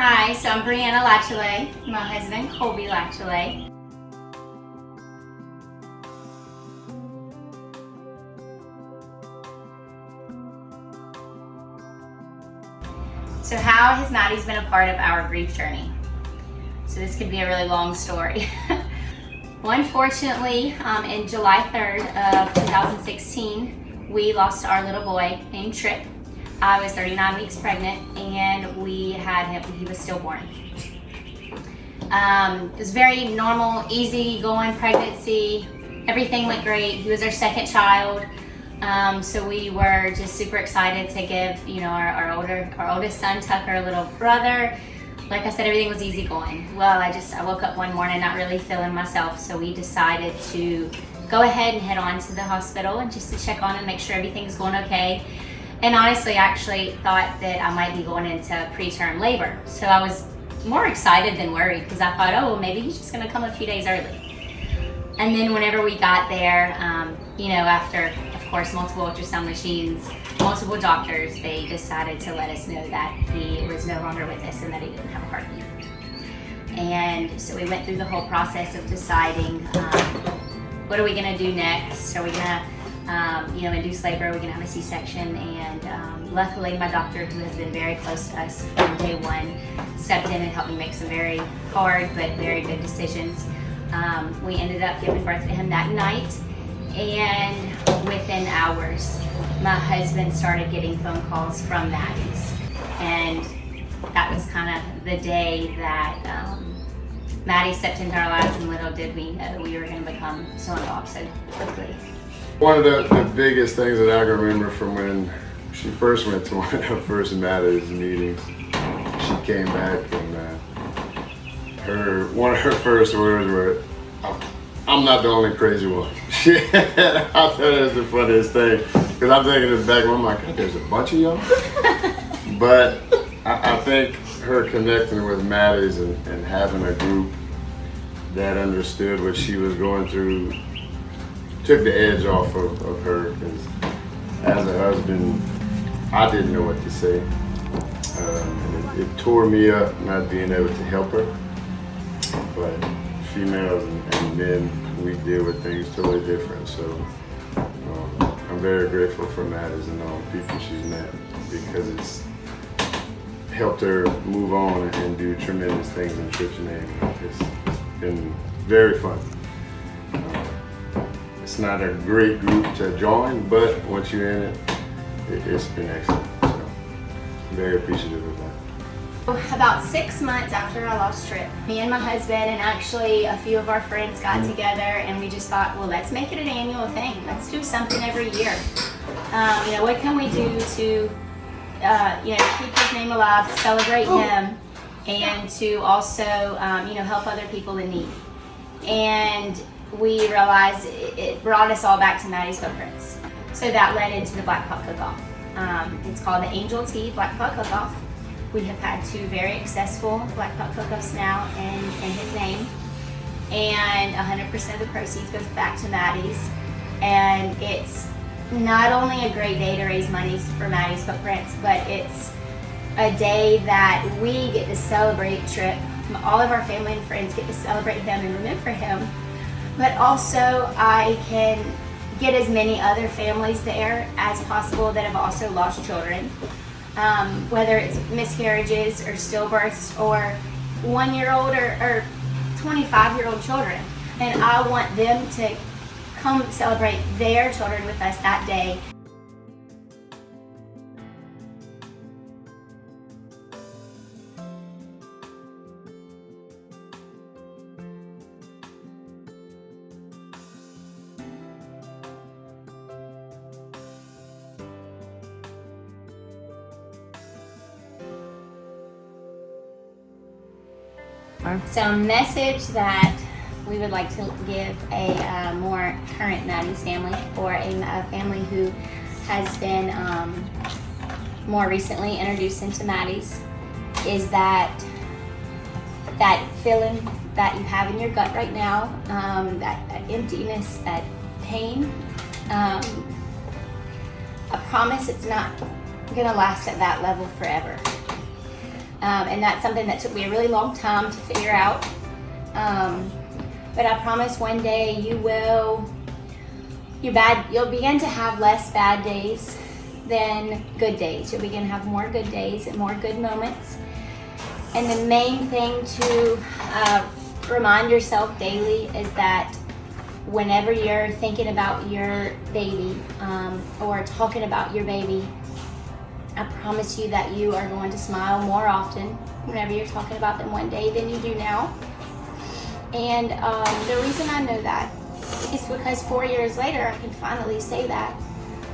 Hi, so I'm Brianna Latiolais, my husband Colby Latiolais. So how has Maddie's been a part of our grief journey? So this could be a really long story. Well, unfortunately, in July 3rd of 2016, we lost our little boy named Tripp. I was 39 weeks pregnant and we had him, he was stillborn. It was very normal, easy going pregnancy. Everything went great. He was our second child. So we were just super excited to give, our oldest son, Tucker, a little brother. Like I said, everything was easy going. Well, I woke up one morning not really feeling myself, so we decided to go ahead and head on to the hospital and just to check on and make sure everything's going okay. And honestly, I actually thought that I might be going into preterm labor. So I was more excited than worried because I thought, oh, well, maybe he's just gonna come a few days early. And then whenever we got there, after, of course, multiple ultrasound machines, multiple doctors, they decided to let us know that he was no longer with us and that he didn't have a heartbeat. And so we went through the whole process of deciding, what are we gonna do next? Are we gonna, induce labor? Are we gonna have a C-section? And luckily my doctor, who has been very close to us from day one, stepped in and helped me make some very hard but very good decisions. We ended up giving birth to him that night, and within hours, my husband started getting phone calls from Maddie's. And that was kind of the day that Maddie stepped into our lives, and little did we know we were going to become so involved so quickly. One of the biggest things that I can remember from when she first went to one of her first Maddie's meetings, she came back and one of her first words were, "I'm not the only crazy one." I thought that was the funniest thing, because I'm thinking in the back of my mind, God, there's a bunch of y'all. But I think her connecting with Maddie's and having a group that understood what she was going through took the edge off of her, because as a husband, I didn't know what to say. And it tore me up not being able to help her. But females and men, we deal with things totally different. So I'm very grateful for Maddie's and all the people she's met, because it's helped her move on and do tremendous things in Tripp's name. It's been very fun. It's not a great group to join, but once you're in it, it's been excellent. So very appreciative of that. About 6 months after I lost Tripp, me and my husband and actually a few of our friends got together, and we just thought, well, let's make it an annual thing. Let's do something every year. What can we do to keep his name alive, to celebrate him, and to also help other people in need. And we realized it brought us all back to Maddie's footprints. So that led into the Black Pot Cook-Off. It's called the Angel Tea Black Pot Cook-Off. We have had 2 very successful Black Pot Cook-Offs now in his name. And 100% of the proceeds goes back to Maddie's. And it's not only a great day to raise money for Maddie's Footprints, but it's a day that we get to celebrate Tripp. All of our family and friends get to celebrate him and remember him. But also I can get as many other families there as possible that have also lost children. Whether it's miscarriages or stillbirths or 1-year-old or 25-year-old children. And I want them to come celebrate their children with us that day. So a message that we would like to give a more current Maddie's family, or a family who has been more recently introduced into Maddie's, is that feeling that you have in your gut right now, that emptiness, that pain, I promise it's not gonna last at that level forever. And that's something that took me a really long time to figure out. But I promise one day you'll begin to have less bad days than good days. You'll begin to have more good days and more good moments. And the main thing to remind yourself daily is that whenever you're thinking about your baby or talking about your baby, I promise you that you are going to smile more often whenever you're talking about them one day than you do now. And the reason I know that is because 4 years later, I can finally say that.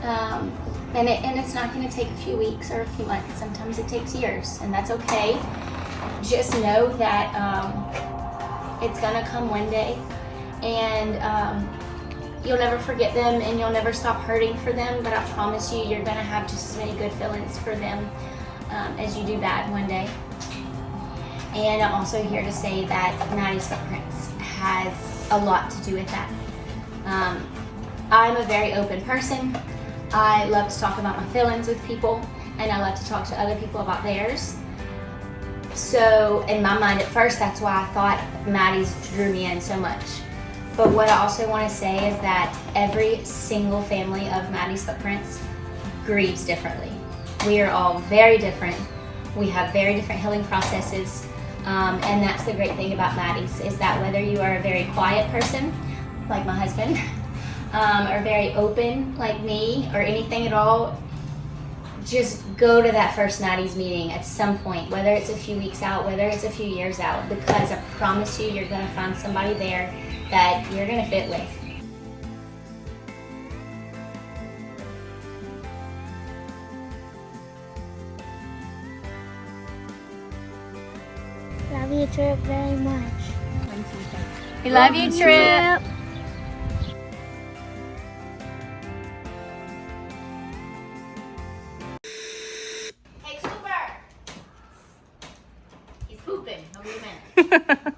And it's not going to take a few weeks or a few months. Sometimes it takes years, and that's okay. Just know that it's going to come one day, and you'll never forget them, and you'll never stop hurting for them. But I promise you, you're going to have just as many good feelings for them as you do bad one day. And I'm also here to say that Maddie's Footprints has a lot to do with that. I'm a very open person. I love to talk about my feelings with people, and I love to talk to other people about theirs. So in my mind at first, that's why I thought Maddie's drew me in so much. But what I also want to say is that every single family of Maddie's Footprints grieves differently. We are all very different. We have very different healing processes. And that's the great thing about Maddie's, is that whether you are a very quiet person, like my husband, or very open, like me, or anything at all, just go to that first Maddie's meeting at some point, whether it's a few weeks out, whether it's a few years out, because I promise you, you're going to find somebody there that you're going to fit with. Love you, Tripp, very much. We love you, Tripp. Hey, Cooper. He's pooping. I'll be a minute.